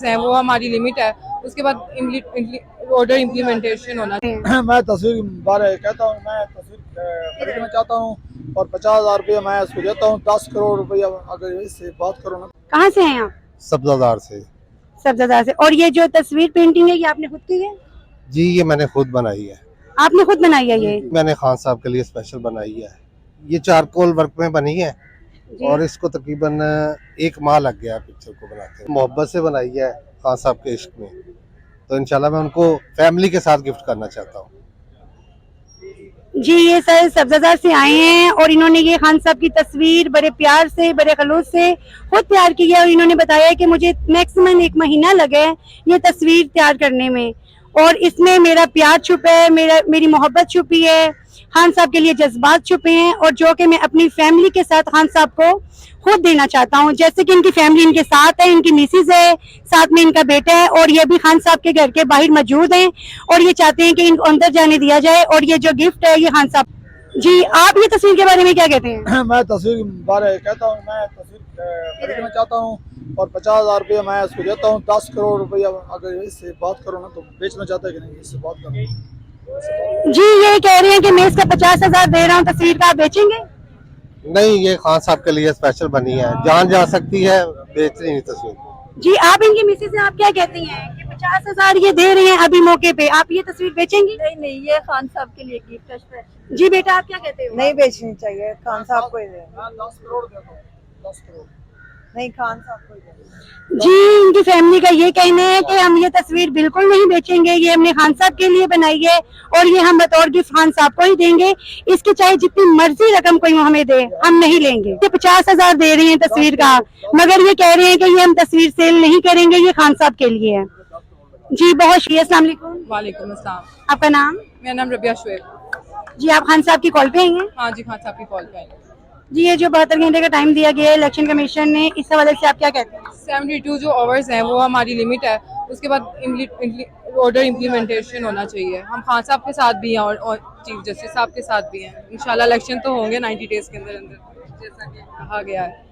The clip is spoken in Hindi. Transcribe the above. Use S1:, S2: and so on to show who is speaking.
S1: है वो हमारी लिमिट है, उसके बाद ऑर्डर इम्प्लीमेंटेशन होना चाहिए।
S2: मैं तस्वीर बारे कहता हूँ, मैं तस्वीर खरीदना चाहता हूँ और 50,000 रुपया मैं उसको देता हूँ। 10 करोड़ रुपया अगर इससे बात करो ना।
S3: कहाँ से हैं आप?
S4: सब्जादार से।
S3: सब्जादार से। और ये जो तस्वीर पेंटिंग है ये आपने खुद की है?
S4: जी ये मैंने खुद बनाई है।
S3: आपने खुद बनाई है ये?
S4: मैंने खान साहब के लिए स्पेशल बनाई है। ये चारकोल वर्क में बनी है और इसको तकरीबन 1 माह लग गया पिक्चर को बनाते हैं। मोहब्बत से बनाई है खान साहब के इश्क में, तो इंशाल्लाह मैं उनको फैमिली के साथ गिफ्ट करना चाहता हूँ।
S3: जी ये सर सब्जादार से आए हैं और इन्होंने ये खान साहब की तस्वीर बड़े प्यार से बड़े खलूस से खुद तैयार की है और इन्होंने बताया है कि मुझे मैक्सिमम 1 महीना लगा है ये तस्वीर तैयार करने में और इसमें मेरा प्यार छुपा है, मेरी मोहब्बत छुपी है, खान साहब के लिए जज्बात छुपे हैं और जो कि मैं अपनी फैमिली के साथ खान साहब को खुद देना चाहता हूं। जैसे कि इनकी फैमिली इनके साथ है, इनकी मिसेज है, साथ में इनका बेटा है और ये भी खान साहब के घर के बाहर मौजूद हैं और ये चाहते हैं कि इनको अंदर जाने दिया जाए और ये जो गिफ्ट है ये खान साहब। जी आप ये तस्वीर के बारे में क्या कहते हैं?
S2: मैं तस्वीर बारे कहता हूँ, मैं तस्वीर खरीदना चाहता हूँ और 50,000 रुपया मैं उसको देता हूँ। 10 करोड़ रुपया अगर इससे बात करो ना तो बेचना चाहता है कि नहीं, इससे बात करो।
S3: जी ये कह रहे हैं कि मैं इसका 50,000 दे रहा हूँ, तस्वीर का आप बेचेंगे?
S4: नहीं, ये खान साहब के लिए स्पेशल बनी है, जान जा सकती है, बेचनी नहीं तस्वीर।
S3: जी आप इनकी मिसेज हैं, आप क्या कहती हैं कि 50,000 ये दे रहे हैं अभी मौके पे, आप ये तस्वीर बेचेंगी?
S5: नहीं ये खान साहब के लिए गिफ्ट है।
S3: जी बेटा आप क्या कहते हो?
S5: नहीं बेचनी चाहिए, खान साहब को ही दे।
S2: 10 करोड़ देता हूँ, 10 करोड़
S5: नहीं खान साहब को ही दे।
S3: जी इनकी फैमिली का ये कहना है कि हम ये तस्वीर बिल्कुल नहीं बेचेंगे, ये हमने खान साहब के लिए बनाई है और ये हम बतौर गिफ्ट खान साहब को ही देंगे। इसकी चाहे जितनी मर्जी रकम कोई हमें दे, हम नहीं लेंगे। ये 50,000 दे रहे हैं तस्वीर का, मगर ये कह रहे हैं कि ये हम तस्वीर सेल नहीं करेंगे, ये खान साहब के लिए है। जी बहुत शुक्रिया, अस्सलाम वालेकुम।
S1: वालेकुम अस्सलाम।
S3: आपका नाम?
S1: मेरा नाम रबिया शुएब।
S3: जी आप खान साहब की कॉल पे आई हैं?
S1: हाँ जी, खान साहब की कॉल पे आई।
S3: जी ये जो 72 घंटे का टाइम दिया गया है इलेक्शन कमीशन ने, इस हवाले से आप क्या कहते हैं?
S1: 72 जो आवर्स हैं वो हमारी लिमिट है, उसके बाद ऑर्डर इम्प्लीमेंटेशन होना चाहिए। हम खान साहब के साथ भी हैं और चीफ जस्टिस साहब के साथ भी हैं। इंशाल्लाह इलेक्शन तो होंगे 90 डेज के अंदर अंदर, जैसा कि कहा गया है।